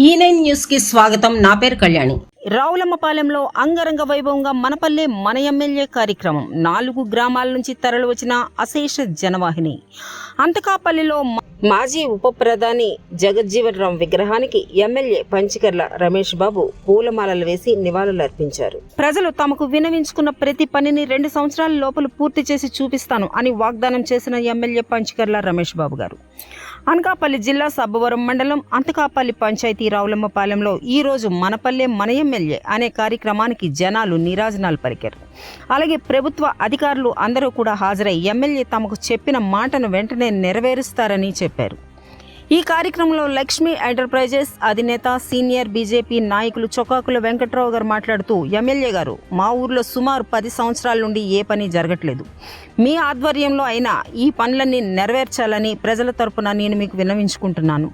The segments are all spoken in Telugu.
E9 న్యూస్ కి స్వాగతం. నా పేరు కళ్యాణి. రావులమ్మపాలెంలో అంగరంగ వైభవంగా మనపల్లె మన ఎమ్మెల్యే కార్యక్రమం. 4 గ్రామాల నుంచి తరలి వచ్చిన అశేష జనవాహిని. అంతకాపల్లిలో మాజీ ఉప ప్రధాని జగజ్జీవన్ రామ్ విగ్రహానికి ఎమ్మెల్యే పంచకర్ల రమేష్ బాబు పూలమాలలు వేసి నివాళులర్పించారు. ప్రజలు తమకు వినవించుకున్న ప్రతి పనిని 2 సంవత్సరాల లోపల పూర్తి చేసి చూపిస్తాను అని వాగ్దానం చేసిన ఎమ్మెల్యే పంచకర్ల రమేష్ బాబు గారు అనకాపల్లి జిల్లా సబ్బవరం మండలం అంతకాపల్లి పంచాయతీ రావులమ్మపాలెంలో ఈరోజు మనపల్లె మన ఎమ్మెల్యే అనే కార్యక్రమానికి జనాలు నీరాజనాలు పలికారు. అలాగే ప్రభుత్వ అధికారులు అందరూ కూడా హాజరై ఎమ్మెల్యే తమకు చెప్పిన మాటను వెంటనే నెరవేరుస్తారని చెప్పారు. ఈ కార్యక్రమంలో లక్ష్మీ ఎంటర్ప్రైజెస్ అధినేత సీనియర్ బీజేపీ నాయకులు చొక్కాకుల వెంకట్రావు గారు మాట్లాడుతూ, ఎమ్మెల్యే గారు, మా ఊర్లో సుమారు 10 సంవత్సరాల నుండి ఏ పని జరగట్లేదు. మీ ఆధ్వర్యంలో అయినా ఈ పనులన్నీ నెరవేర్చాలని ప్రజల తరపున నేను మీకు విన్నవించుకుంటున్నాను.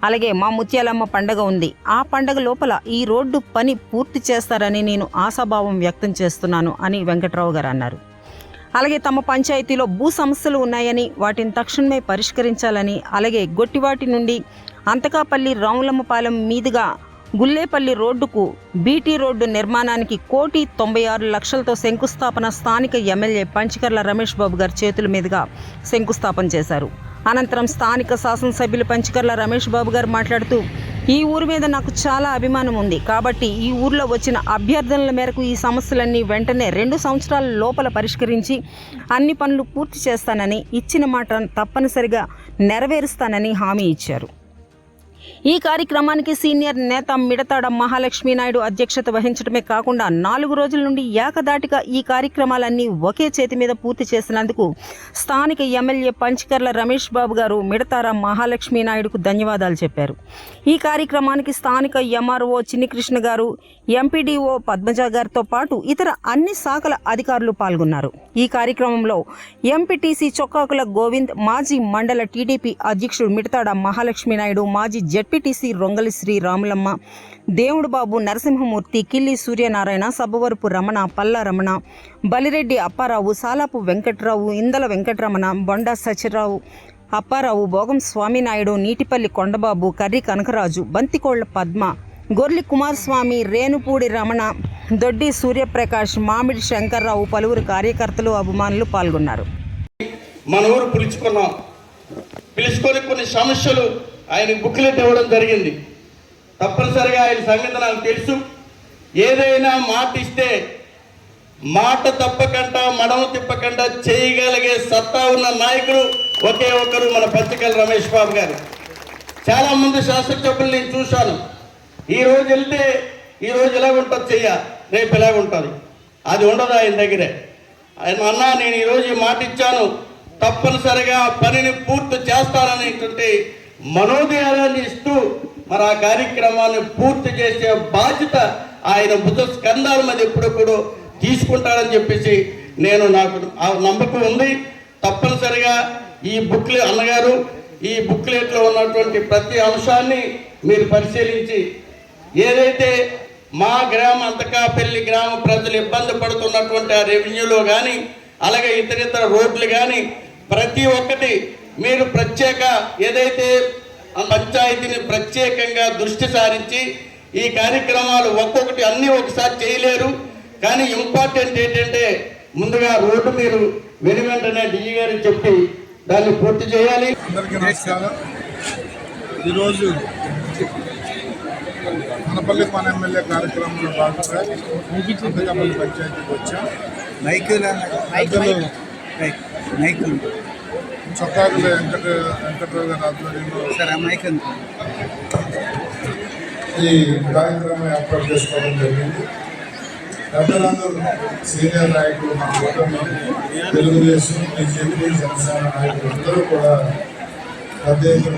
అలాగే మా ముత్యాలమ్మ పండగ ఉంది. ఆ పండగ లోపల ఈ రోడ్డు పని పూర్తి చేస్తారని నేను ఆశాభావం వ్యక్తం చేస్తున్నాను అని వెంకట్రావు గారు అన్నారు. అలాగే తమ పంచాయతీలో భూ సమస్యలు ఉన్నాయని వాటిని తక్షణమే పరిష్కరించాలని, అలాగే గొట్టివాటి నుండి అంతకాపల్లి రావులమ్మపాలెం మీదుగా గుల్లేపల్లి రోడ్డుకు బీటీ రోడ్డు నిర్మాణానికి 1,96,00,000తో శంకుస్థాపన స్థానిక ఎమ్మెల్యే పంచకర్ల రమేష్ బాబు గారి చేతుల మీదుగా శంకుస్థాపన చేశారు. అనంతరం స్థానిక శాసనసభ్యులు పంచకర్ల రమేష్ బాబు గారు మాట్లాడుతూ, ఈ ఊరి మీద నాకు చాలా అభిమానం ఉంది కాబట్టి ఈ ఊర్లో వచ్చిన అభ్యర్థనల మేరకు ఈ సమస్యలన్నీ వెంటనే 2 సంవత్సరాల లోపల పరిష్కరించి అన్ని పనులు పూర్తి చేస్తానని, ఇచ్చిన మాట తప్పనిసరిగా నెరవేరుస్తానని హామీ ఇచ్చారు. ఈ కార్యక్రమానికి సీనియర్ నేత మిడతాడ మహాలక్ష్మీ నాయుడు అధ్యక్షత వహించడమే కాకుండా 4 రోజుల నుండి ఏకదాటిగా ఈ కార్యక్రమాలన్నీ ఒకే చేతి మీద పూర్తి చేసినందుకు స్థానిక ఎమ్మెల్యే పంచకర్ల రమేష్ బాబు గారు మిడతార మహాలక్ష్మీ నాయుడుకు ధన్యవాదాలు చెప్పారు. ఈ కార్యక్రమానికి స్థానిక ఎంఆర్ఓ చిన్నికృష్ణ గారు, ఎంపీడీఓ పద్మజ గారితో పాటు ఇతర అన్ని శాఖల అధికారులు పాల్గొన్నారు. ఈ కార్యక్రమంలో ఎంపీటీసీ చొక్కాకుల గోవింద్, మాజీ మండల టీడీపీ అధ్యక్షుడు మిడతాడ మహాలక్ష్మీ నాయుడు, మాజీ జెడ్పీటీసీ రొంగలి శ్రీ రాములమ్మ, దేవుడు బాబు నరసింహమూర్తి, కిల్లి సూర్యనారాయణ, సబ్బవరపు రమణ, పల్లా రమణ, బలిరెడ్డి అప్పారావు, సాలాపు వెంకట్రావు, ఇందల వెంకటరమణ, బొండా సత్యరావు, అప్పారావు, భోగం స్వామినాయుడు, నీటిపల్లి కొండబాబు, కర్రి కనకరాజు, బంతికోళ్ల పద్మ, గొర్లి కుమారస్వామి, రేణుపూడి రమణ, దొడ్డి సూర్యప్రకాష్, మామిడి శంకర్రావు, పలువురు కార్యకర్తలు, అభిమానులు పాల్గొన్నారు. మన ఊరు పిలుచుకొని కొన్ని సమస్యలు ఆయన బుక్లెట్ ఇవ్వడం జరిగింది. తప్పనిసరిగా ఆయన సంగతి నాకు తెలుసు. ఏదైనా మాట ఇస్తే మాట తప్పకుండా మడమ తిప్పకుండా చేయగలిగే సత్తా ఉన్న నాయకుడు ఒకే ఒక్కరు మన పంచకర్ల రమేష్ బాబు గారు. చాలామంది శాసనసభ్యులు నేను చూశాను. ఈరోజు వెళ్తే ఈరోజు ఇలా ఉంటుంది చెయ్య, రేపు ఇలా ఉంటుంది. అది ఉండదు ఆయన దగ్గరే. ఆయన అన్నా, నేను ఈరోజు మాట ఇచ్చాను, తప్పనిసరిగా పనిని పూర్తి చేస్తాననేటువంటి మనోధైర్యాన్ని ఇస్తూ మరి ఆ కార్యక్రమాన్ని పూర్తి చేసే బాధ్యత ఆయన భుజ స్కంధాల మీద ఎప్పుడెప్పుడు తీసుకుంటాడని చెప్పేసి నాకు నమ్మకం ఉంది. తప్పనిసరిగా ఈ బుక్లెట్ అన్నగారు, ఈ బుక్లెట్లో ఉన్నటువంటి ప్రతి అంశాన్ని మీరు పరిశీలించి ఏదైతే మా అంతకాపల్లి గ్రామ ప్రజలు ఇబ్బంది పడుతున్నటువంటి ఆ రెవెన్యూలో కానీ, అలాగే ఇతరితర రోడ్లు కానీ ప్రతి ఒక్కటి మీరు ప్రత్యేక ఏదైతే పంచాయతీని ప్రత్యేకంగా దృష్టి సారించి ఈ కార్యక్రమాలు ఒక్కొక్కటి అన్నీ ఒకసారి చేయలేరు. కానీ ఇంపార్టెంట్ ఏంటంటే ముందుగా రోడ్డు మీరు వెనువెంటనే డిఈ గారికి చెప్పి దాన్ని పూర్తి చేయాలి. అందరికీ నమస్కారం. ఈరోజు మనపల్లి మన ఎమ్మెల్యే కార్యక్రమంలో భాగంగా అంతకాపల్లి పంచాయతీకి వచ్చాం. చొక్కాకుల వెంకట్రావు గారి ఆధ్వర్యంలో ఈ కార్యక్రమం ఏర్పాటు చేసుకోవడం జరిగింది. పెద్దలందరూ సీనియర్ నాయకులు, మన కూటమి, తెలుగుదేశం, బీజేపీ, జనసేన నాయకులు అందరూ కూడా పెద్ద ఎత్తున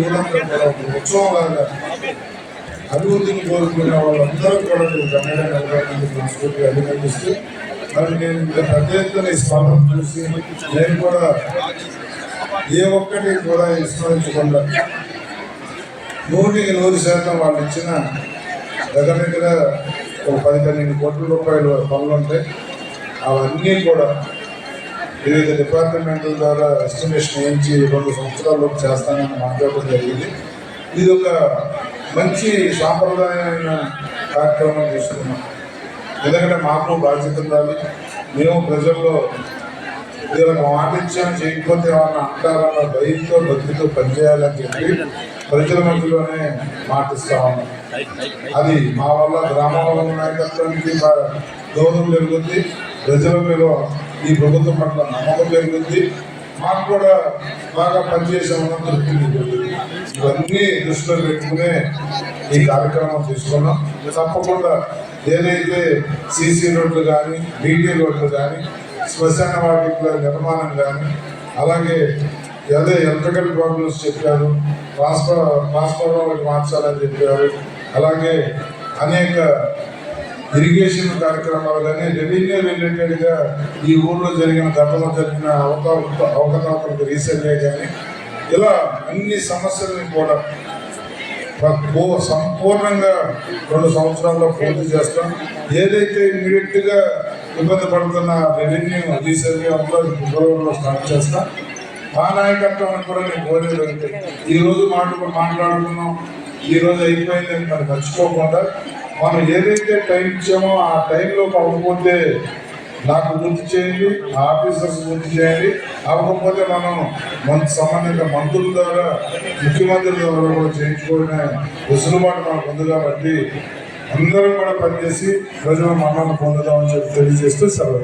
ఊరంతా కూడా ఒక ఉత్సవంలాగా అభివృద్ధిని కోరుకునే వాళ్ళందరూ కూడా మనస్ఫూర్తిగా అభినందిస్తూ, మరి నేను పెద్ద ఎత్తున ఈ స్పందన చూసి నేను కూడా ఏ ఒక్కటి కూడా విస్మరించకుండా 100% వాళ్ళు ఇచ్చిన దగ్గర ఒక 10-12 కోట్ల రూపాయల పనులు ఉంటాయి. అవన్నీ కూడా వివిధ డిపార్ట్మెంట్ల ద్వారా ఎస్టిమేషన్ వేయించి 2 సంవత్సరాల్లోపు చేస్తానని మాట్లాడడం జరిగింది. ఇది ఒక మంచి సాంప్రదాయమైన కార్యక్రమం తీసుకున్నాం. ఎందుకంటే మాకు బాధ్యత ఉండాలి. మేము ప్రజల్లో ఏదైనా మాట ఇచ్చాను చేయకపోతే ఏమన్నా అంటారన్న భయంతో భక్తితో పనిచేయాలని చెప్పి ప్రజల మధ్యలోనే మాటిస్తా ఉన్నాం. అది మా వల్ల గ్రామంలో నాయకత్వానికి గౌరవం పెరుగుద్ది, ప్రజల మీద ఈ ప్రభుత్వం పట్ల నమ్మకం పెరుగుద్ది, మాకు కూడా బాగా పనిచేసామన్న తృప్తి పెరుగుతుంది. ఇవన్నీ దృష్టిలో పెట్టుకునే ఈ కార్యక్రమం తీసుకున్నాం. తప్పకుండా ఏదైతే సీసీ రోడ్లు కానీ, బీటీ రోడ్లు కానీ, శ్మశాన వాటికల నిర్మాణం కానీ, అలాగే అదే ఎలక్ట్రికల్ ప్రాబ్లమ్స్ చెప్పారు, ట్రాన్స్ఫార్మర్ మార్చాలని చెప్పారు, అలాగే అనేక ఇరిగేషన్ కార్యక్రమాలు కానీ రెవెన్యూ రిలేటెడ్గా ఈ ఊళ్ళో గతంలో జరిగిన అవకతవకలకు రీసెంట్గా కానీ ఇలా అన్ని సమస్యలని కూడా సంపూర్ణంగా 2 సంవత్సరాల్లో పూర్తి చేస్తాం. ఏదైతే ఇమీడియట్గా ఇబ్బంది పడుతున్న రెవెన్యూ రీసెంట్గా ఫిబ్రవరిలో స్టార్ట్ చేస్తాం. మా నాయకత్వాన్ని కూడా నేను కోరేది ఈ రోజు మాట్లాడుకున్నాం, ఈ రోజు అయిపోయింది అని మనం మర్చిపోకుండా మనం ఏదైతే టైం ఇచ్చామో ఆ టైంలో అవ్వకపోతే నాకు గుర్తు చేయండి, ఆఫీసర్స్ గుర్తు చేయండి. అవ్వకపోతే మనం సంబంధిత మంత్రుల ద్వారా, ముఖ్యమంత్రి ద్వారా కూడా చేయించుకునే వెసులుబాటు మనకు ఉంది. కాబట్టి అందరం కూడా పనిచేసి ప్రజల మన్నను పొందుదామని చెప్పి తెలియజేస్తూ సెలవు.